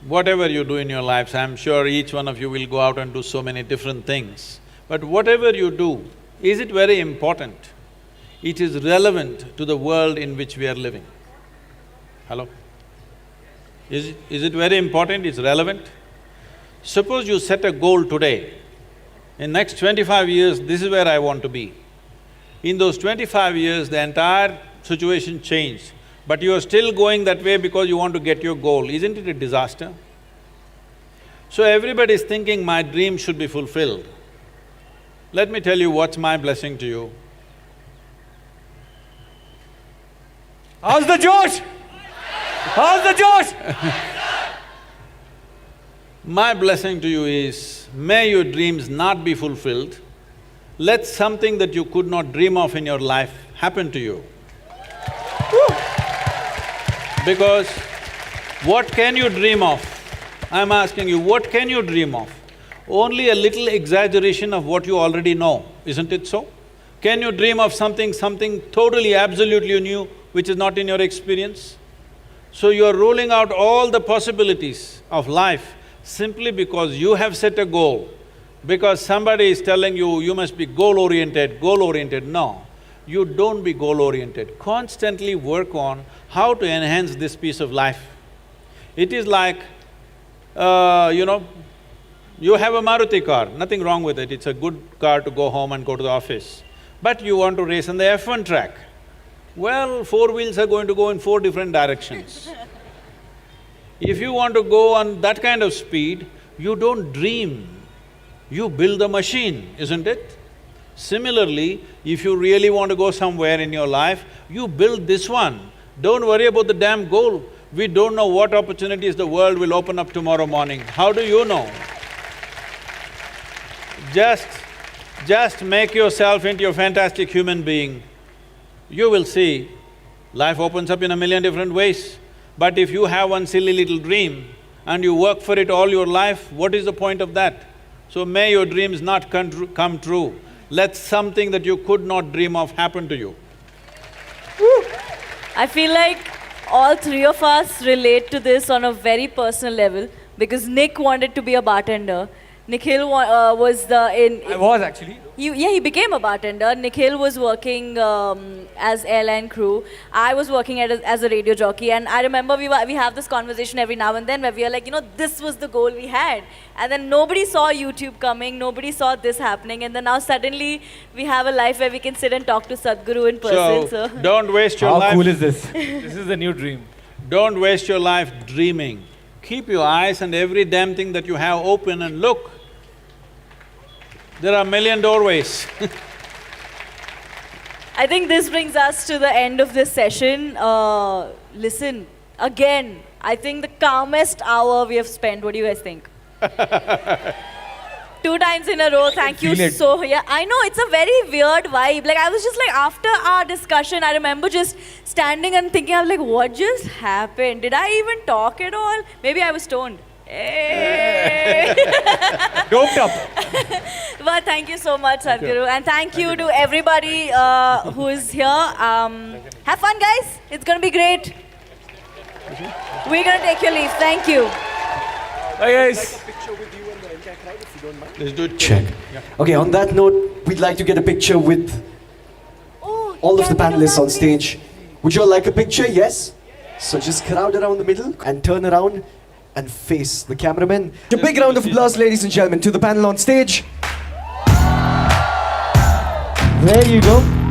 whatever you do in your lives, I'm sure each one of you will go out and do so many different things. But whatever you do, is it very important? It is relevant to the world in which we are living. Hello? Is it very important? It's relevant? Suppose you set a goal today. In next 25 years, this is where I want to be. In those 25 years, the entire situation changed, but you are still going that way because you want to get your goal. Isn't it a disaster? So everybody is thinking, my dream should be fulfilled. Let me tell you what's my blessing to you. How's the Josh? How's the Josh? My blessing to you is, may your dreams not be fulfilled. Let something that you could not dream of in your life happen to you. Because what can you dream of? I'm asking you, what can you dream of? Only a little exaggeration of what you already know, isn't it so? Can you dream of something totally, absolutely new, which is not in your experience? So you are ruling out all the possibilities of life simply because you have set a goal, because somebody is telling you, you must be goal-oriented, goal-oriented. No, you don't be goal-oriented. Constantly work on how to enhance this piece of life. It is like, you have a Maruti car, nothing wrong with it, it's a good car to go home and go to the office. But you want to race on the F1 track. Well, four wheels are going to go in four different directions. If you want to go on that kind of speed, you don't dream, you build the machine, isn't it? Similarly, if you really want to go somewhere in your life, you build this one. Don't worry about the damn goal. We don't know what opportunities the world will open up tomorrow morning. How do you know? Just make yourself into a fantastic human being. You will see, life opens up in a million different ways. But if you have one silly little dream and you work for it all your life, what is the point of that? So may your dreams not come true. Let something that you could not dream of happen to you. I feel like all three of us relate to this on a very personal level because Nick wanted to be a bartender. Nikhil was I was actually. He became a bartender. Nikhil was working as airline crew. I was working as a radio jockey, and I remember we have this conversation every now and then where we are like, this was the goal we had, and then nobody saw YouTube coming, nobody saw this happening, and then now suddenly we have a life where we can sit and talk to Sadhguru in person. So don't waste your life. How cool is this? This is the new dream. Don't waste your life dreaming. Keep your eyes and every damn thing that you have open and look. There are a million doorways. I think this brings us to the end of this session. Listen, again, I think the calmest hour we have spent. What do you guys think? 2 times in a row, thank you so… Yeah, I know, it's a very weird vibe. Like, I was just like, after our discussion, I remember just standing and thinking, I was like, what just happened? Did I even talk at all? Maybe I was stoned. Hey. Doped up. But thank you so much, Sadhguru. And thank you to everybody who is here. Have fun, guys. It's going to be great. We're going to take your leave. Thank you. Bye, guys. Let's do it. Check. Yeah. Okay, on that note, we'd like to get a picture with all of the panelists on stage. Would you all like a picture? Yes? So just crowd around the middle and turn around and face the cameraman. A big round of applause, ladies and gentlemen, to the panel on stage. There you go.